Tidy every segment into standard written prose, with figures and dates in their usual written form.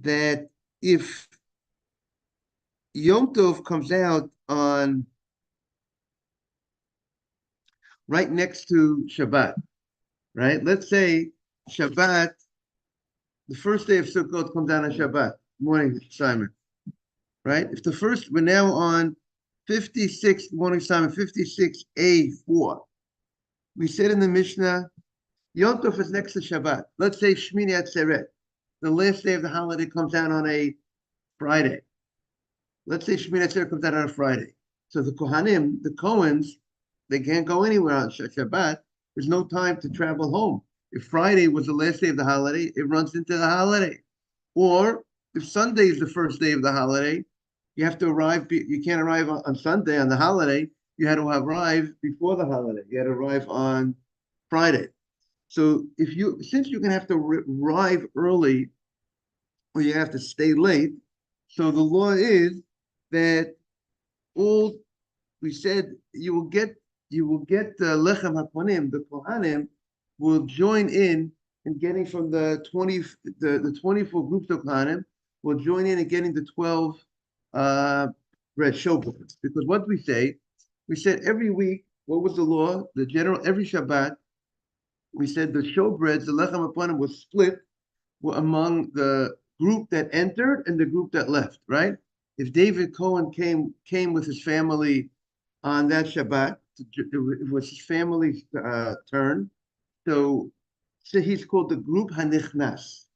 that if Yom Tov comes out on right next to Shabbat, right? Let's say Shabbat, the first day of Sukkot comes down on Shabbat. Morning, Simon. Right? If the first, we're now on 56, morning, Simon, 56A4. We said in the Mishnah, Yom Tov is next to Shabbat. Let's say Shmini Atzeret. The last day of the holiday comes down on a Friday. Let's say Shmini Atzeret comes down on a Friday. So the Kohanim, the Cohens, they can't go anywhere on Shabbat. There's no time to travel home. If Friday was the last day of the holiday, it runs into the holiday. Or if Sunday is the first day of the holiday, you have to arrive. You can't arrive on Sunday on the holiday. You had to arrive before the holiday. You had to arrive on Friday. So since you're going to have to arrive early, or you have to stay late, so the law is that we said you will get the lechem haponim, the kohanim will join in getting from the 24 groups of kohanim will join in getting the 12 bread showbreads. Because what we said every week, what was the law? The general, every Shabbat, we said the showbreads, the lechem haponim was split among the group that entered and the group that left, right? If David Cohen came with his family on that Shabbat, it was his family's turn. So he's called the group Hanichnas,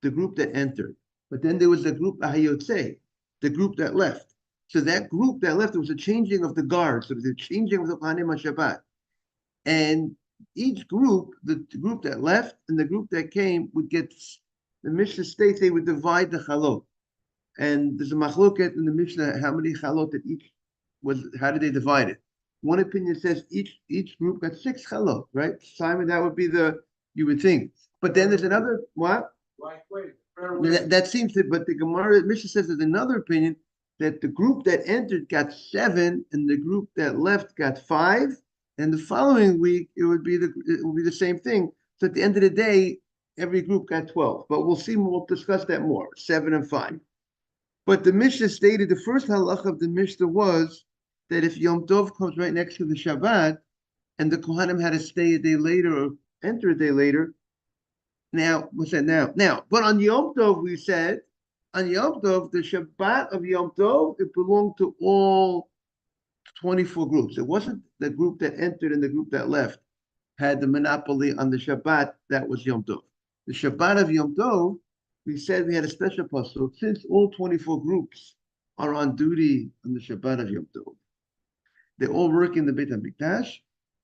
the group that entered. But then there was the group Ahayotze, the group that left. So that group that left, there was a changing of the guards. There was a changing of the Kohanim on Shabbat. And each group, the group that left and the group that came would get, the Mishnah states they would divide the chalot. And there's a machloket in the Mishnah, how many chalot that each was, how did they divide it? One opinion says each group got 6 chalot, right? Simon, that would be you would think. But then there's another, what? Right way. That seems to, but the Gemara, Mishnah says there's another opinion that the group that entered got 7 and the group that left got 5. And the following week, it would be the same thing. So at the end of the day, every group got 12. But we'll see, we'll discuss that more, 7 and 5. But the Mishnah stated, the first halach of the Mishnah was that if Yom Tov comes right next to the Shabbat, and the Kohanim had to stay a day later or enter a day later, now, what's that now? Now, but on Yom Tov, we said, on Yom Tov, the Shabbat of Yom Tov, it belonged to all 24 groups. It wasn't the group that entered and the group that left had the monopoly on the Shabbat. That was Yom Tov. The Shabbat of Yom Tov, we said we had a special pasuk. Since all 24 groups are on duty on the Shabbat of Yom Tov, they all work in the Beit HaMikdash.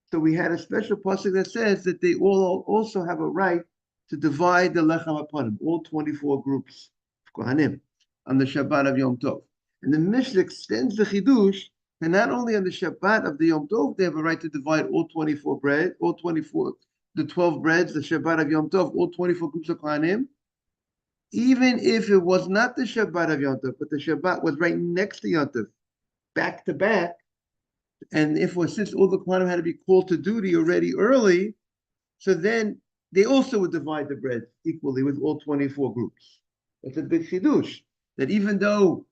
So we had a special pasuk that says that they all also have a right to divide the lechem haponim, all 24 groups of Kohanim, on the Shabbat of Yom Tov. And the Mishnah extends the chidush, and not only on the Shabbat of the Yom Tov, they have a right to divide all 24 bread, all 24, the 12 breads, the Shabbat of Yom Tov, all 24 groups of Kohanim, even if it was not the Shabbat of Yom Tov, but the Shabbat was right next to Yom Tov, back to back, and since all the Kohanim had to be called to duty already early, so then they also would divide the bread equally with all 24 groups. That's a big chidush, that even though,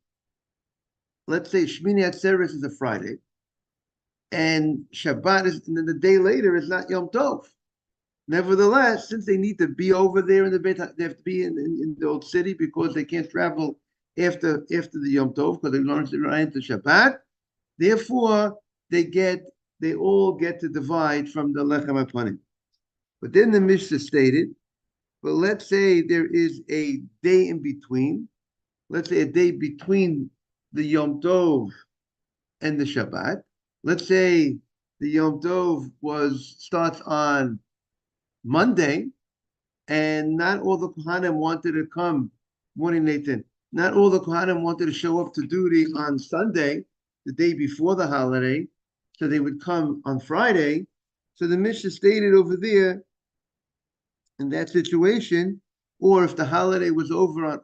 let's say Shmini Atzeres is a Friday, and Shabbat is, and then the day later is not Yom Tov. Nevertheless, since they need to be over there in the Beit, they have to be in the old city because they can't travel after the Yom Tov because they learn right into Shabbat. Therefore, they all get to divide from the Lechem HaPanim. But then the Mishnah stated, but let's say there is a day in between. Let's say a day between the Yom Tov and the Shabbat. Let's say the Yom Tov starts on Monday, and not all the Kohanim wanted to come. Morning, Nathan. Not all the Kohanim wanted to show up to duty on Sunday, the day before the holiday, so they would come on Friday. So the Mishnah stated over there, in that situation, or if the holiday was over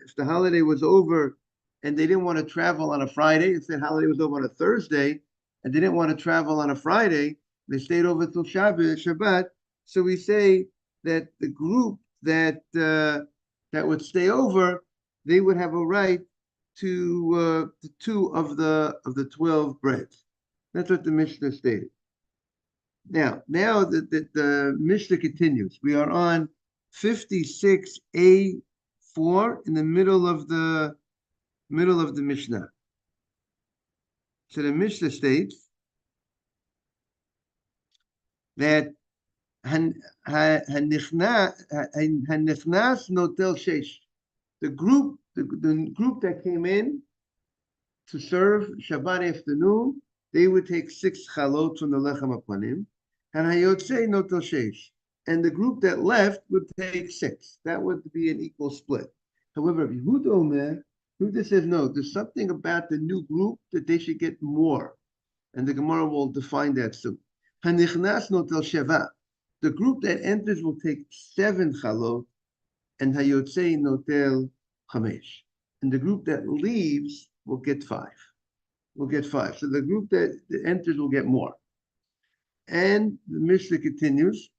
if the holiday was over and they didn't want to travel on a Friday, if the holiday was over on a Thursday and they didn't want to travel on a Friday, they stayed over till Shabbat. So we say that the group that would stay over, they would have a right to two of the 12 breads. That's what the Mishnah stated. Now the Mishnah continues. We are on 56a4 in the middle of the Mishnah. So the Mishnah states that hanichnas notel shesh. The group that came in to serve Shabbat afternoon, they would take 6 chalot from the lechem apanim, and hayotzei notel shesh. And the group that left would take 6. That would be an equal split. However, Yehuda says no. There's something about the new group that they should get more, and the Gemara will define that soon. Hanichnas notel sheva. The group that enters will take 7 chalot, and hayotzei notel chamesh. And the group that leaves will get 5. Will get 5. So the group that enters will get more. And the Mishnah continues.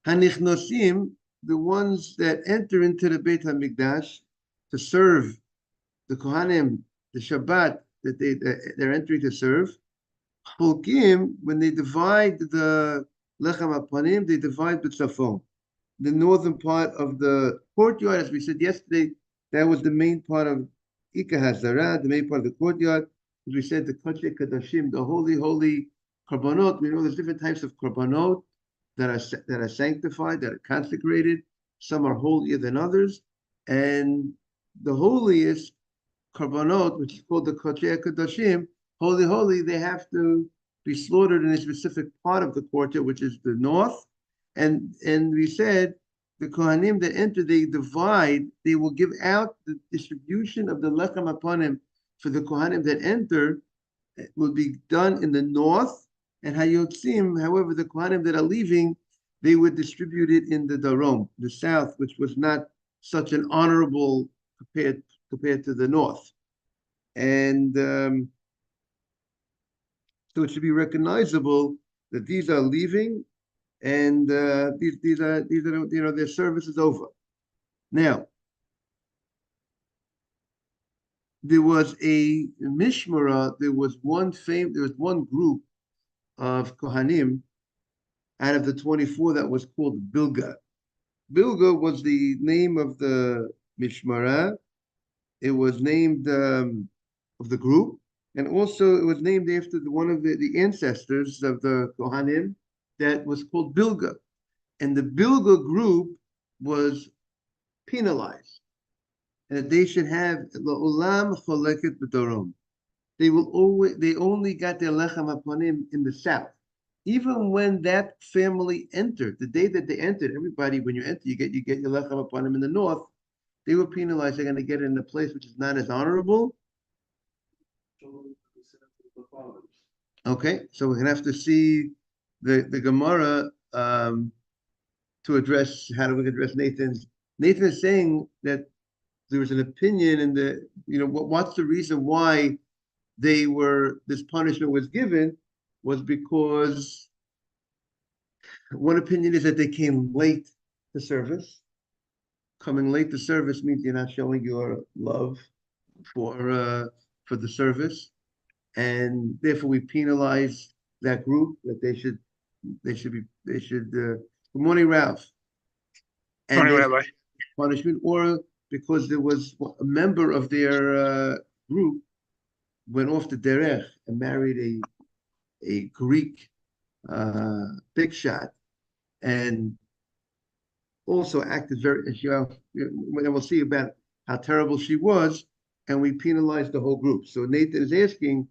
Hanichnosim, the ones that enter into the Beit HaMikdash to serve the Kohanim, the Shabbat that they're entering to serve. Cholkim, when they divide the Lechem HaPanim, they divide B'tzafon. The northern part of the courtyard, as we said yesterday, that was the main part of Ika Hazara, the main part of the courtyard. As we said, the Kodesh Kadashim, the holy Karbanot. We know there's different types of Karbanot that are sanctified, that are consecrated. Some are holier than others. And the holiest Karbanot, which is called the Kodesh Kadashim, holy, they have to be slaughtered in a specific part of the courtyard, which is the north. And we said the Kohanim that enter, they divide, they will give out the distribution of the Lechem HaPanim for the Kohanim that enter will be done in the north, and Hayotzim, however, the Kohanim that are leaving, they would distribute it in the Darom, the south, which was not such an honorable compared to the north. And so it should be recognizable that these are leaving, and these are their service is over. Now, there was a mishmara. There was one group of Kohanim out of the 24 that was called Bilga. Bilga was the name of the mishmara. It was named of the group, and also it was named after one of the ancestors of the Kohanim that was called Bilga. And the Bilga group was penalized, and that they should have La'olam Choleket B'Dorom. They only got their Lechem HaPanim in the south. Even when that family entered, the day that they entered, everybody, when you enter, you get your Lechem HaPanim in the north. They were penalized. They're going to get it in a place which is not as honorable. Okay, so we're going to have to see the Gemara to address, how do we address Nathan's? Nathan is saying that there was an opinion in what's the reason why this punishment was given was because one opinion is that they came late to service. Coming late to service means you're not showing your love for the service, and therefore we penalize that group, that they should. Good morning, Ralph. And morning, Rabbi. Punishment, or because there was a member of their group went off to Derech and married a Greek big shot, and also acted very, and we'll see about how terrible she was, and we penalized the whole group. So Nathan is asking,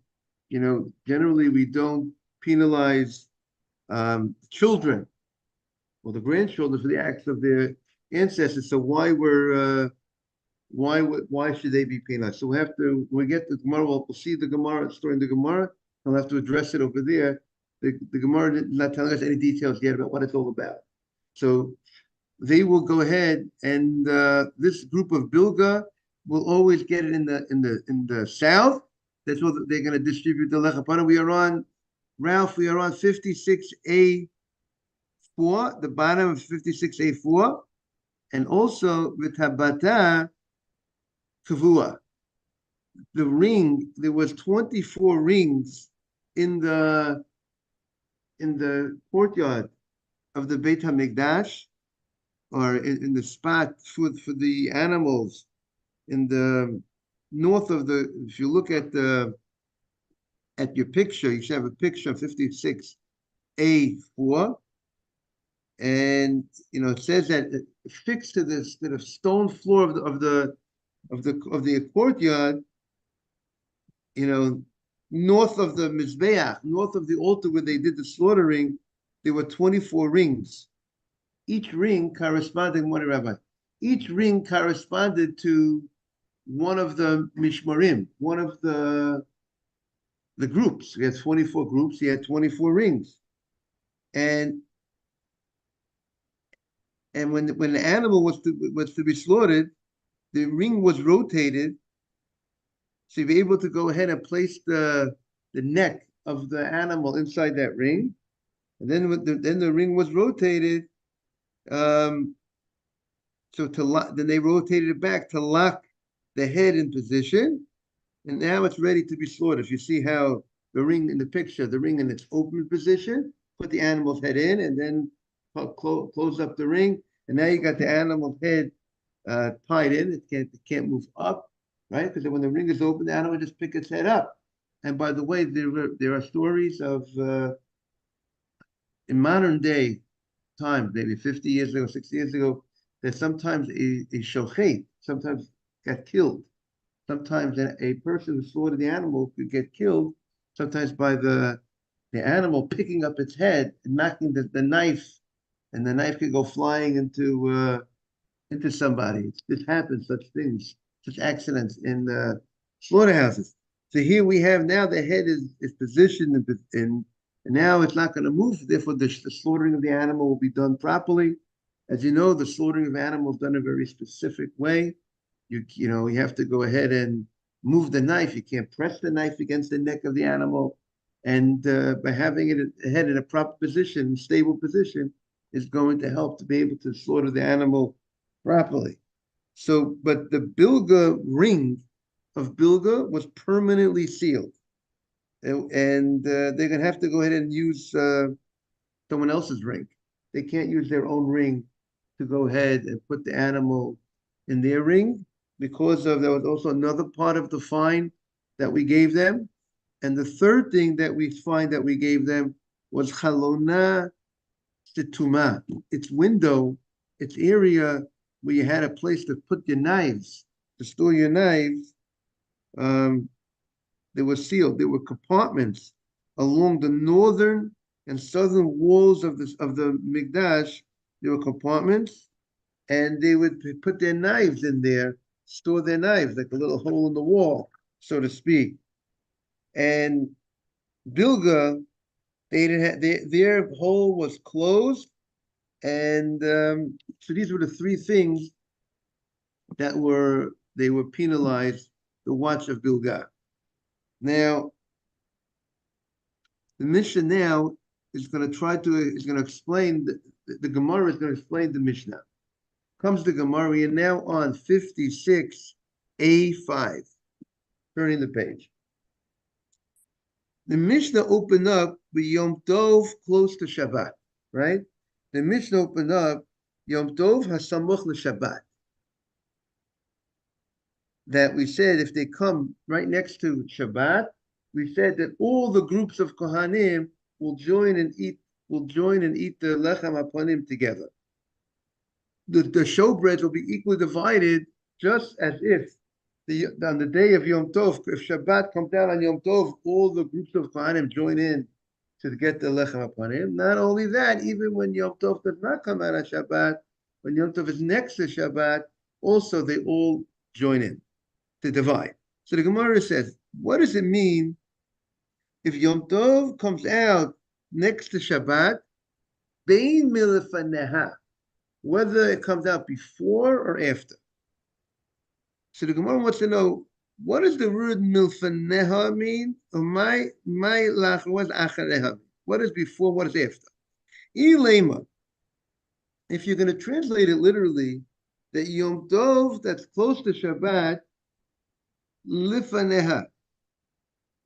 generally we don't penalize children or the grandchildren for the acts of their ancestors. So why should they be penalized? So when we get to the Gemara, we'll see the Gemara, story in the Gemara. I'll have to address it over there. The Gemara is not telling us any details yet about what it's all about. So they will go ahead, and this group of Bilga will always get it in the south. That's what they're going to distribute the Lechem HaPanim. We are on 56A4, the bottom of 56A4, and also with Habata, kavua. The ring, there was 24 rings in the courtyard of the Beit HaMikdash, or in the spot for the animals in the north of the. If you look at your picture, you should have a picture of 56A4, and it says that fixed to this to the stone floor of the courtyard, north of the Mizbeach, north of the altar where they did the slaughtering, there were 24 rings. Each ring corresponded, Rabbi, each ring corresponded to one of the Mishmarim, one of the groups. He had 24 groups, he had 24 rings. And when the animal was to be slaughtered, the ring was rotated, so you'd be able to go ahead and place the neck of the animal inside that ring, and then the ring was rotated. So then they rotated it back to lock the head in position, and now it's ready to be slaughtered. If you see how the ring in the picture, the ring in its open position, put the animal's head in, and then close up the ring, and now you got the animal's head tied in. It can't move up, right? Because when the ring is open, the animal just pick its head up. And by the way, there are stories of in modern day times, maybe 50 years ago, 60 years ago, that sometimes a shochet sometimes got killed. Sometimes a person who slaughtered the animal could get killed, sometimes by the animal picking up its head and knocking the knife, and the knife could go flying into somebody. This happens, such things, such accidents in slaughterhouses. So here we have now the head is positioned and now it's not going to move. Therefore, the slaughtering of the animal will be done properly. As you know, the slaughtering of animals done a very specific way. You have to go ahead and move the knife. You can't press the knife against the neck of the animal. And by having it head in a proper position, stable position, is going to help to be able to slaughter the animal properly. So, but the bilga ring of bilga was permanently sealed, and they're going to have to go ahead and use someone else's ring. They can't use their own ring to go ahead and put the animal in their ring, because there was also another part of the fine that we gave them. And the third thing that we find that we gave them was chalona situma, its window, its area where you had a place to put your knives, to store your knives. They were sealed. There were compartments along the northern and southern walls of the Mikdash. There were compartments, and they would put their knives in there, store their knives, like a little hole in the wall, so to speak. And Bilga, they didn't have, their hole was closed, and so these were the three things that they were penalized, the watch of Bilga. Now, the Mishnah now is going to explain, the Gemara is going to explain the Mishnah. Comes the Gemara, we are now on 56A5, turning the page. The Mishnah opened up with Yom Tov close to Shabbat, right? The Mishnah opened up Yom Tov hasamuch l'Shabbat. That we said if they come right next to Shabbat, we said that all the groups of Kohanim will join and eat the lechem hapanim together. The showbread will be equally divided, just as if on the day of Yom Tov, if Shabbat comes down on Yom Tov, all the groups of Kohanim join in to get the lechem hapanim. Not only that, even when Yom Tov does not come out on Shabbat, when Yom Tov is next to Shabbat, also they all join in to divide. So the Gemara says, what does it mean if Yom Tov comes out next to Shabbat, bein milefaneha, whether it comes out before or after? So the Gemara wants to know, what does the word milfaneha mean? Or what does achareha? What is before, what is after? Ilema. If you're going to translate it literally, that Yom Tov that's close to Shabbat lifaneha,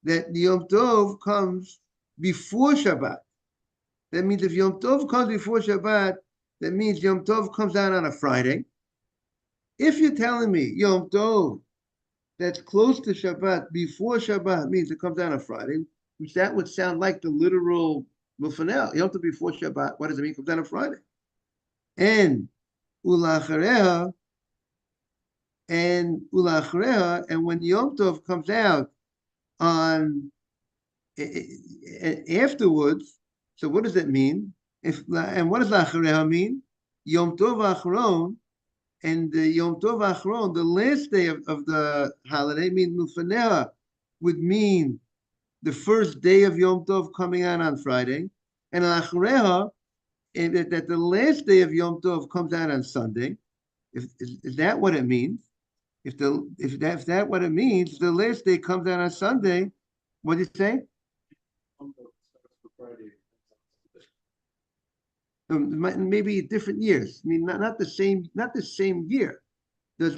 that Yom Tov comes before Shabbat. That means if Yom Tov comes before Shabbat, that means Yom Tov comes out on a Friday. If you're telling me Yom Tov that's close to Shabbat before Shabbat means it comes out on a Friday, which that would sound like the literal Mufanel. Yom Tov before Shabbat, what does it mean? It comes out on Friday. And Ulachareha, and when Yom Tov comes out on afterwards, so what does that mean? And what does Lachareha mean? Yom Tov Achron, and the Yom Tov Achron, the last day of the holiday, means Mufaneha, would mean the first day of Yom Tov coming out on Friday, and Lachareha, and that the last day of Yom Tov comes out on Sunday. Is that what it means? If that what it means, the last day comes out on Sunday. What do you say? Maybe different years. I mean, not the same year. It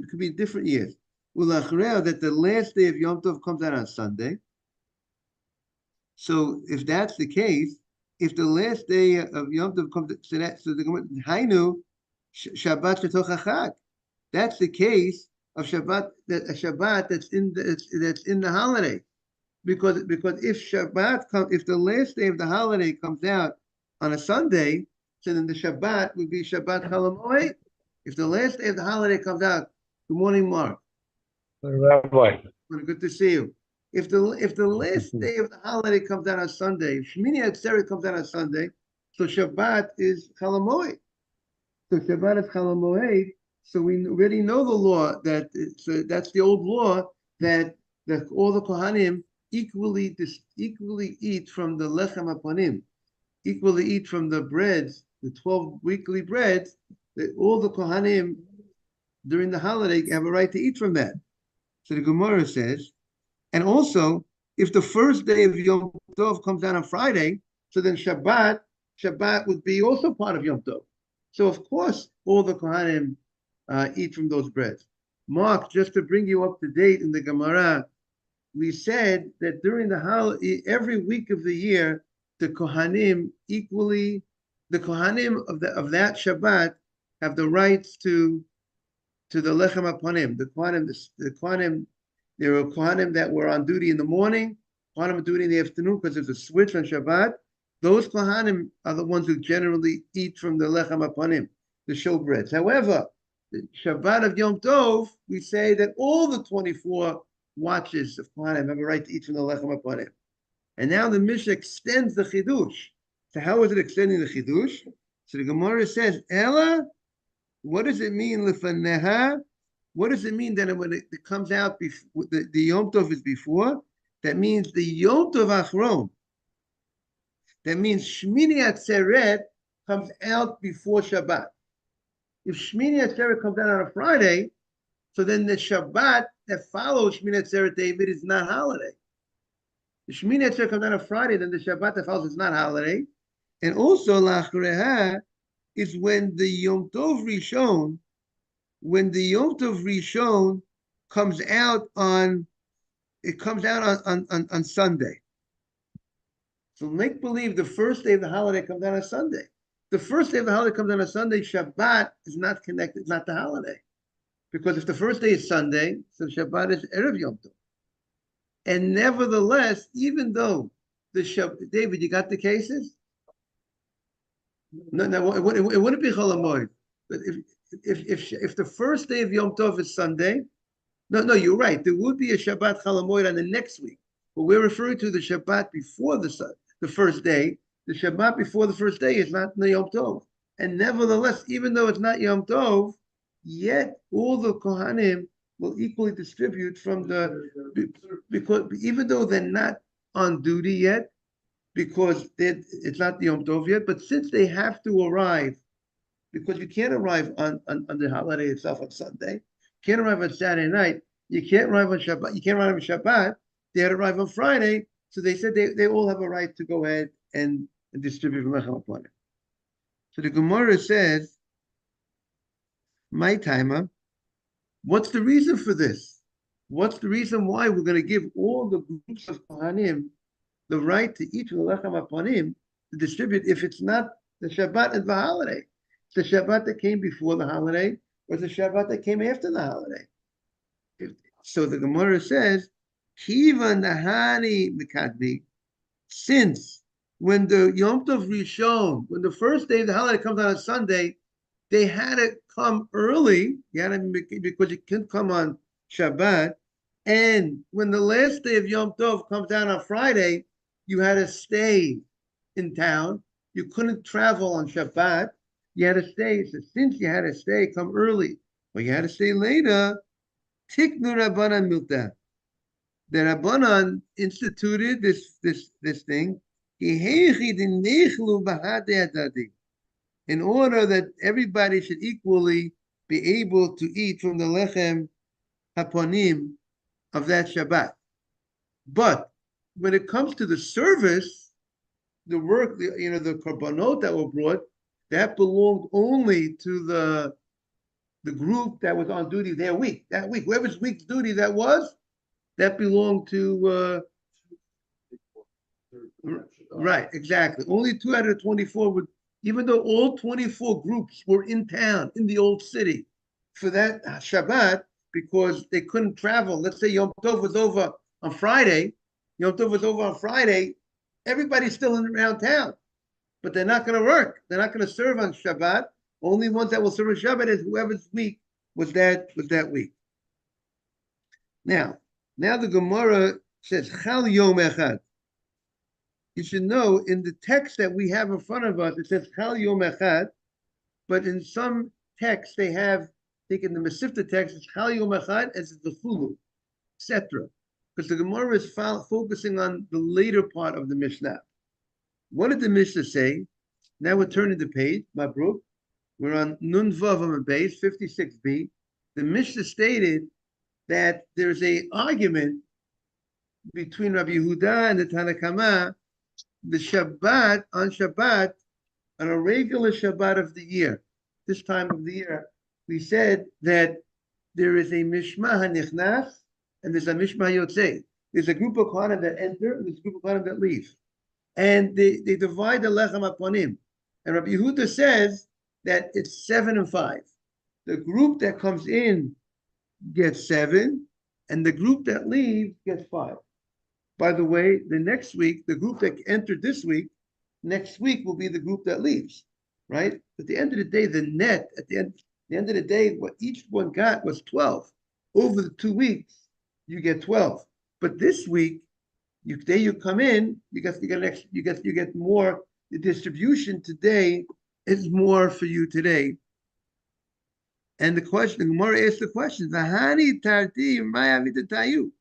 could be different years. That the last day of Yom Tov comes out on Sunday. So if that's the case, if the last day of Yom Tov comes, so the Hainu Shabbat Shetoch Chag. That's the case of Shabbat. That a Shabbat that's in the holiday, because if if the last day of the holiday comes out on a Sunday, so then the Shabbat would be Shabbat Chol Hamoed. If the last day of the holiday comes out, good morning, Mark. Rabbi. Good to see you. If the last day of the holiday comes out on Sunday, if Shmini Atzeret comes out on Sunday, so Shabbat is Chol Hamoed. So Shabbat is Chol Hamoed. So we already know the law that that's the old law that all the Kohanim equally eat from the lechem hapanim, equally eat from the breads, the 12 weekly breads, that all the Kohanim during the holiday have a right to eat from that. So the Gemara says, and also, if the first day of Yom Tov comes out on Friday, so then Shabbat would be also part of Yom Tov. So of course, all the Kohanim eat from those breads. Mark, just to bring you up to date in the Gemara, we said that during the holiday, every week of the year, the Kohanim of that Shabbat have the rights to the lechem hapanim. The Kohanim, there were Kohanim that were on duty in the morning, Kohanim on duty in the afternoon because there's a switch on Shabbat. Those Kohanim are the ones who generally eat from the lechem hapanim, the showbreads. However, the Shabbat of Yom Tov, we say that all the 24 watches of Kohanim have a right to eat from the lechem hapanim. And now the Mishnah extends the chidush. So how is it extending the chidush? So the Gemara says, Ella, what does it mean, lefaneha? What does it mean that when it comes out before the Yom Tov is before? That means the Yom Tov Achron. That means Shmini Atzeret comes out before Shabbat. If Shmini Atzeret comes out on a Friday, so then the Shabbat that follows Shmini Atzeret David is not holiday. The Shmini Atzeret comes out on a Friday, then the Shabbat that follows is not holiday. And also, Lachreha is when the Yom Tov Rishon comes out on Sunday. So make believe the first day of the holiday comes out on Sunday. The first day of the holiday comes out on Sunday, Shabbat is not connected, it's not the holiday. Because if the first day is Sunday, so Shabbat is Erev Yom Tov. And nevertheless, even though the Shabbat, David, you got the cases? No, it wouldn't be Chol Hamoed. But if the first day of Yom Tov is Sunday, no, you're right. There would be a Shabbat Chol Hamoed on the next week. But we're referring to the Shabbat before the first day. The Shabbat before the first day is not the Yom Tov. And nevertheless, even though it's not Yom Tov, yet all the Kohanim will equally distribute from because even though they're not on duty yet, because it's not the Yom Tov yet, but since they have to arrive, because you can't arrive on the holiday itself on Sunday, you can't arrive on Saturday night, you can't arrive on Shabbat, you can't arrive on Shabbat, they had to arrive on Friday, so they said they all have a right to go ahead and distribute from Lechem HaPanim. So the Gemara says, my timer, what's the reason for this? What's the reason why we're going to give all the groups of Kohanim the right to eat from the lechem hapanim to distribute if it's not the Shabbat and the holiday? It's the Shabbat that came before the holiday or the Shabbat that came after the holiday. So the Gemara says, Kiva Nahani Mikadmi, since when the Yom Tov Rishon, when the first day of the holiday comes on a Sunday, they had to come early, because you couldn't come on Shabbat. And when the last day of Yom Tov comes down on Friday, you had to stay in town. You couldn't travel on Shabbat. You had to stay. So since you had to stay, come early. But you had to stay later. Tiknu Rabbanan Milta. The Rabbanan instituted this thing. In order that everybody should equally be able to eat from the lechem haponim of that Shabbat. But when it comes to the service, the work, the korbanot that were brought, that belonged only to the group that was on duty that week. Whoever's week's duty that was, that belonged to right, exactly. Only 2 out of 24 would, even though all 24 groups were in town, in the old city, for that Shabbat, because they couldn't travel. Let's say Yom Tov was over on Friday. Everybody's still around town, but they're not going to work. They're not going to serve on Shabbat. Only ones that will serve on Shabbat is whoever's week was that week. Now the Gemara says Chal Yom Echad. You should know in the text that we have in front of us, it says Chal Yom Echad, but in some texts they have, I think in the Mesivta text, it's Chal Yom Echad as the Chulu, etc. Because the Gemara is focusing on the later part of the Mishnah. What did the Mishnah say? Now we're turning the page, Mabruk. We're on Nun Vav on the base, 56b. The Mishnah stated that there's an argument between Rabbi Yehuda and the Tanakama, the Shabbat, on a regular Shabbat of the year, this time of the year, we said that there is a Mishmah HaNichnas and there's a Mishmah HaYotzei. There's a group of Kohanim that enter and there's a group of Kohanim that leave. And they divide the Lechem HaPanim. And Rabbi Yehuda says that it's 7 and 5. The group that comes in gets 7, and the group that leaves gets 5. By the way, the next week, the group that entered this week, next week will be the group that leaves, right? At the end of the day, the net, at the end of the day, what each one got was 12. Over the 2 weeks, you get 12. But this week, you come in, you get more. The distribution today is more for you today. And the Gemara asks the question, V'hani tarti tayu.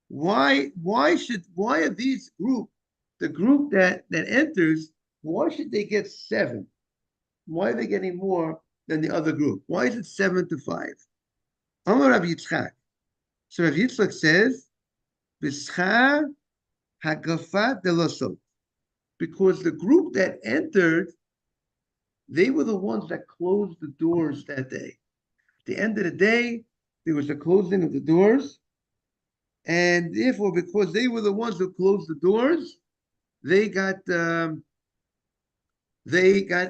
Why are these group, the group that enters, why should they get 7? Why are they getting more than the other group? Why is it 7 to 5? Amar Rav Yitzchak. So Rav Yitzchak says, B'schar hagafat delosot. Because the group that entered, they were the ones that closed the doors that day. At the end of the day, there was a closing of the doors. And therefore, because they were the ones who closed the doors, they got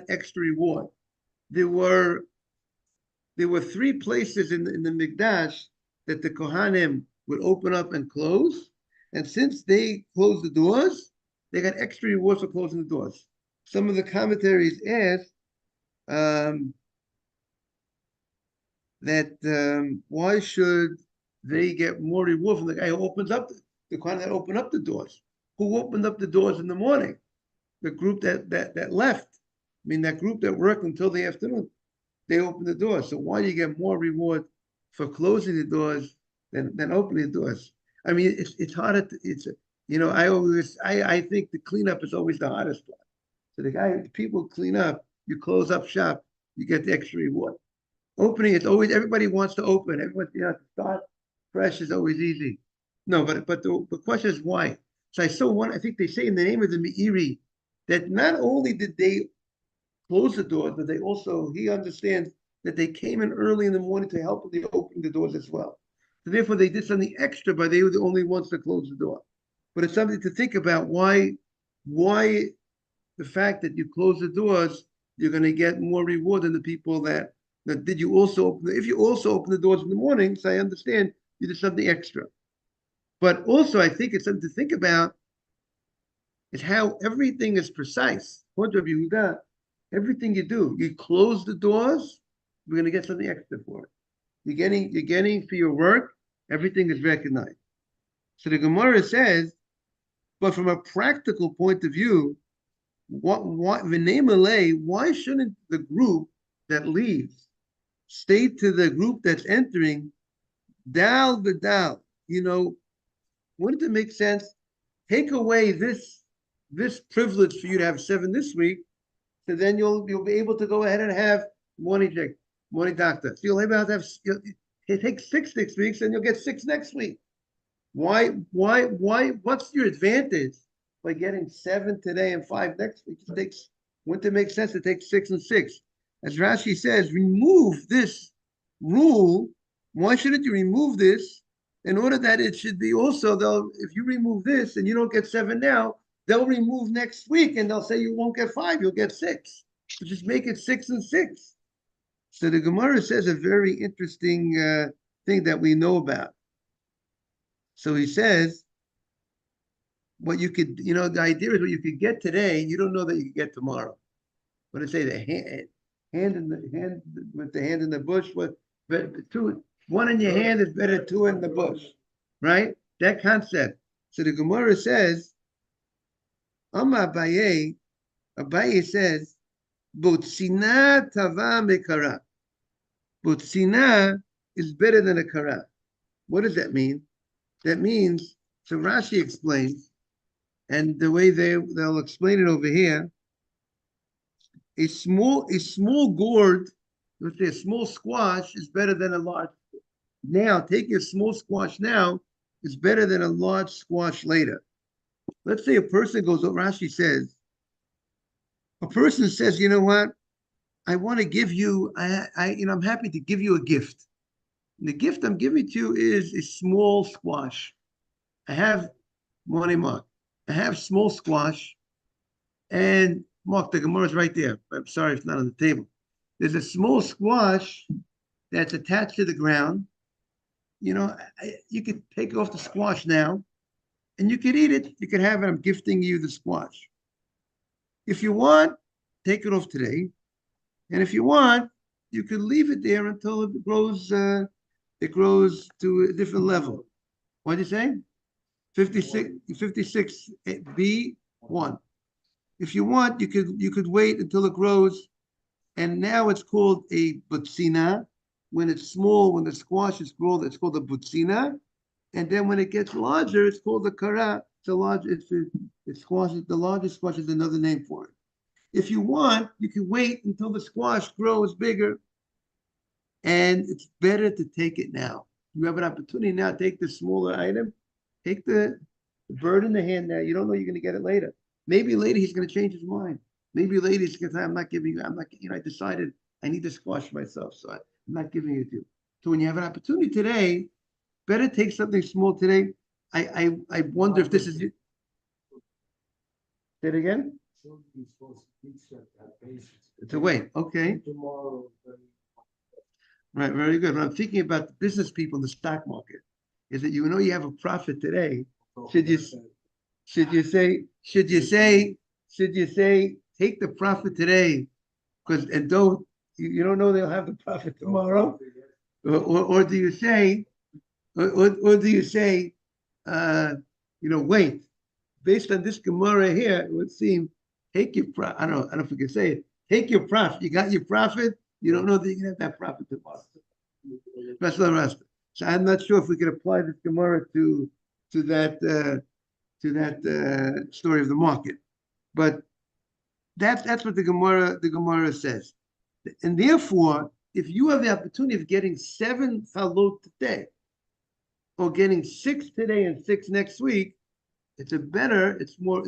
extra reward. There were 3 places in the Mikdash that the Kohanim would open up and close. And since they closed the doors, they got extra rewards for closing the doors. Some of the commentaries ask that why should they get more reward from the guy who opens up the Kohanim that opened up the doors? Who opened up the doors in the morning? The group that left. I mean, that group that worked until the afternoon, they opened the doors. So why do you get more reward for closing the doors than opening the doors? I mean, it's harder. I think the cleanup is always the hardest part. So the people clean up, you close up shop, you get the extra reward. Opening, it's always, everybody wants to open. Everyone, to start fresh is always easy. No, but the question is why? So I think they say in the name of the Meiri that not only did they close the doors, but he understands that they came in early in the morning to help with the opening the doors as well. So therefore, they did something extra, but they were the only ones to close the door. But it's something to think about. Why the fact that you close the doors, you're going to get more reward than the people that did you also open. If you also open the doors in the mornings, I understand you did something extra. But also, I think it's something to think about is how everything is precise. According to Yehuda, everything you do, you close the doors, we're going to get something extra for it. You're getting for your work, everything is recognized. So the Gemara says, but from a practical point of view, why shouldn't the group that leaves stay to the group that's entering? Dal the dal, wouldn't it make sense? Take away this privilege for you to have 7 this week, so then you'll be able to go ahead and have morning doctor. So you'll be able to have take 6 next week, and you'll get 6 next week. Why? What's your advantage by getting 7 today and 5 next week? Wouldn't it make sense to take 6 and 6? As Rashi says, remove this rule. Why shouldn't you remove this? In order that it should be also, if you remove this and you don't get 7 now, they'll remove next week and they'll say you won't get 5, you'll get 6. So just make it 6 and 6. So the Gemara says a very interesting thing that we know about. So he says, what you could, the idea is what you could get today, you don't know that you could get tomorrow. What I say, the hand with the hand in the bush, but 1 in your hand is better than 2 in the bush, right? That concept. So the Gemara says, Amar Abaye says, Botzina tava mekara. Botzina is better than a kara. What does that mean? That means, so Rashi explains, and the way they'll explain it over here, a small gourd, let's say a small squash is better than a large. Now, taking a small squash now is better than a large squash later. Let's say a person goes, Rashi says, a person says, you know what? I want to give you, I'm happy to give you a gift. And the gift I'm giving to you is a small squash. I have money, Mark. I have small squash, and Mark, the Gemara is right there. I'm sorry it's not on the table. There's a small squash that's attached to the ground. You could take off the squash now, and you could eat it. You could have it. I'm gifting you the squash. If you want, take it off today, and if you want, you could leave it there until it grows. It grows to a different level. What did you say? 56 B1. If you want, you could wait until it grows, and now it's called a butzina. When it's small, when the squash is grown, it's called a butzina, and then when it gets larger, it's called a kara. It's squash. The largest squash is another name for it. If you want, you can wait until the squash grows bigger, and it's better to take it now. You have an opportunity now. Take the smaller item. Take the bird in the hand now. You don't know you're going to get it later. Maybe later he's going to change his mind. Maybe later he's going to say, I decided I need to squash myself, so I'm not giving it to you. So when you have an opportunity today, better take something small today. I wonder if this is it. Say it again? It's a wait. Okay. Right, very good. When I'm thinking about the business people in the stock market, is that you have a profit today. Should you say take the profit today, because and don't you don't know they'll have the profit tomorrow, or do you say wait, based on this Gemara here, it would seem take your profit. I don't know if we can say it. Take your profit. You got your profit. You don't know that you can have that profit tomorrow. That's the rest. So I'm not sure if we can apply this Gemara to that story of the market, but that's what the Gemara says, and therefore, if you have the opportunity of getting 7 chalot today, or getting 6 today and 6 next week, it's more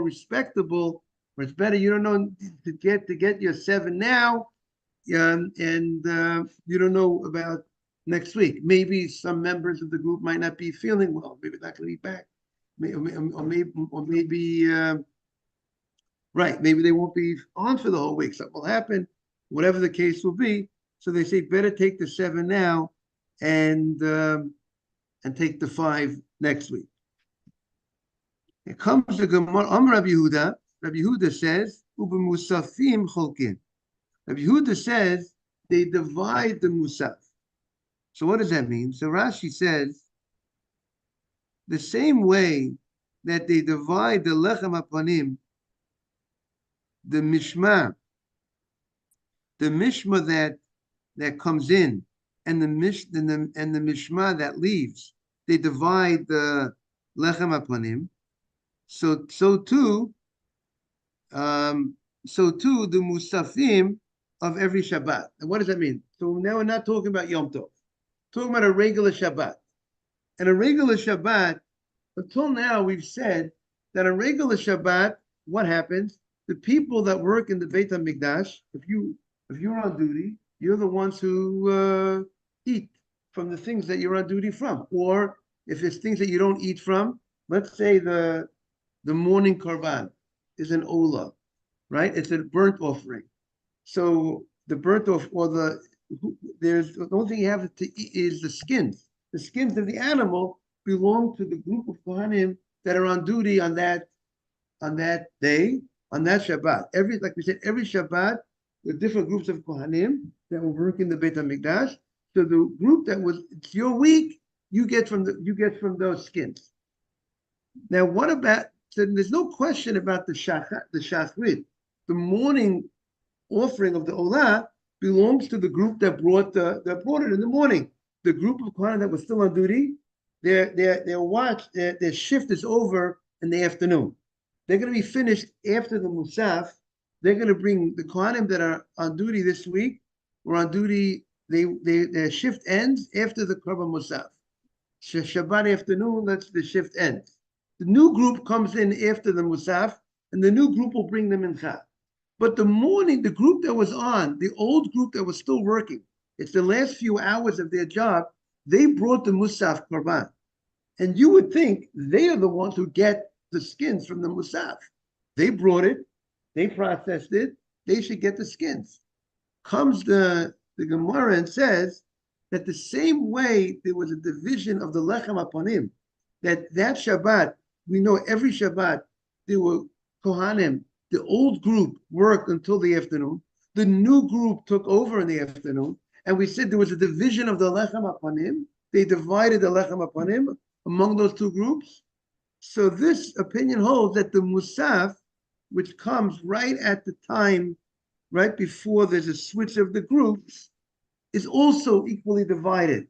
respectable, or it's better. You don't know to get your 7 now, and you don't know about next week. Maybe some members of the group might not be feeling well. Maybe they're not going to be back. Maybe right. Maybe they won't be on for the whole week. Something will happen, whatever the case will be. So they say better take the 7 now, and take the 5 next week. It comes to Gemara. Rabbi Yehuda. Rabbi Yehuda says, "Uba musafim cholkin." Rabbi Yehuda says they divide the musaf. So what does that mean? So Rashi says the same way that they divide the lechem hapanim, the mishma that comes in, and the mishma that leaves, they divide the lechem hapanim. So too the musafim of every Shabbat. And what does that mean? So now we're not talking about Yom Tov. We're talking about a regular Shabbat. And a regular Shabbat, until now we've said that a regular Shabbat, what happens? The people that work in the Beit HaMikdash, if you're on duty, you're the ones who eat from the things that you're on duty from. Or if it's things that you don't eat from, let's say the morning korban is an olah, right? It's a burnt offering. So the burnt off, or the only thing you have to eat is the skins. The skins of the animal belong to the group of kohanim that are on duty on that day, on that Shabbat. Like we said, every Shabbat, the different groups of kohanim that were working the Beit HaMikdash. So the group that was, it's your week, you get from those skins. Now, what about? So there's no question about the shachrit. The morning offering of the olah belongs to the group that brought it in the morning. The group of kohanim that was still on duty, their shift is over in the afternoon. They're going to be finished after the musaf. They're going to bring the kohanim that are on duty this week. Were on duty. Their shift ends after the korban musaf. Shabbat afternoon, the shift ends. The new group comes in after the musaf, and the new group will bring the mincha. But the group that was on, the old group that was still working, it's the last few hours of their job, they brought the musaf korban. And you would think they are the ones who get the skins from the musaf. They brought it, they processed it, they should get the skins. Comes the Gemara and says that the same way there was a division of the lechem hapanim, that Shabbat, we know every Shabbat, there were kohanim, the old group worked until the afternoon, the new group took over in the afternoon, and we said there was a division of the lechem hapanim. They divided the lechem hapanim among those two groups. So this opinion holds that the musaf, which comes right at the time, right before there's a switch of the groups, is also equally divided.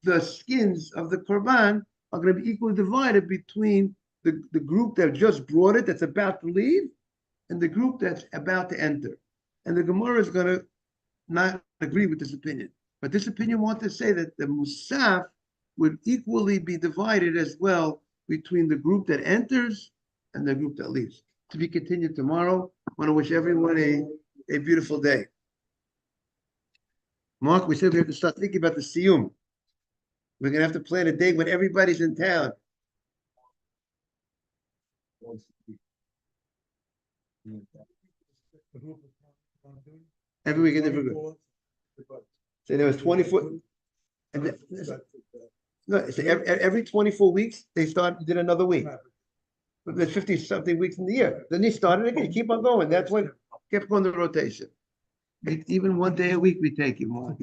The skins of the korban are going to be equally divided between the group that just brought it, that's about to leave, and the group that's about to enter. And the Gemara is going to not agree with this opinion. But this opinion wants to say that the musaf would equally be divided as well between the group that enters and the group that leaves. To be continued tomorrow. I want to wish everyone a beautiful day. Mark, we said we have to start thinking about the siyum. We're going to have to plan a day when everybody's in town. Every week in different group. So there was 24. No, so every 24 weeks they did another week. But there's 50-something weeks in the year. Then they started again. Keep on going. That's when kept on the rotation. Even one day a week we take it, Mark.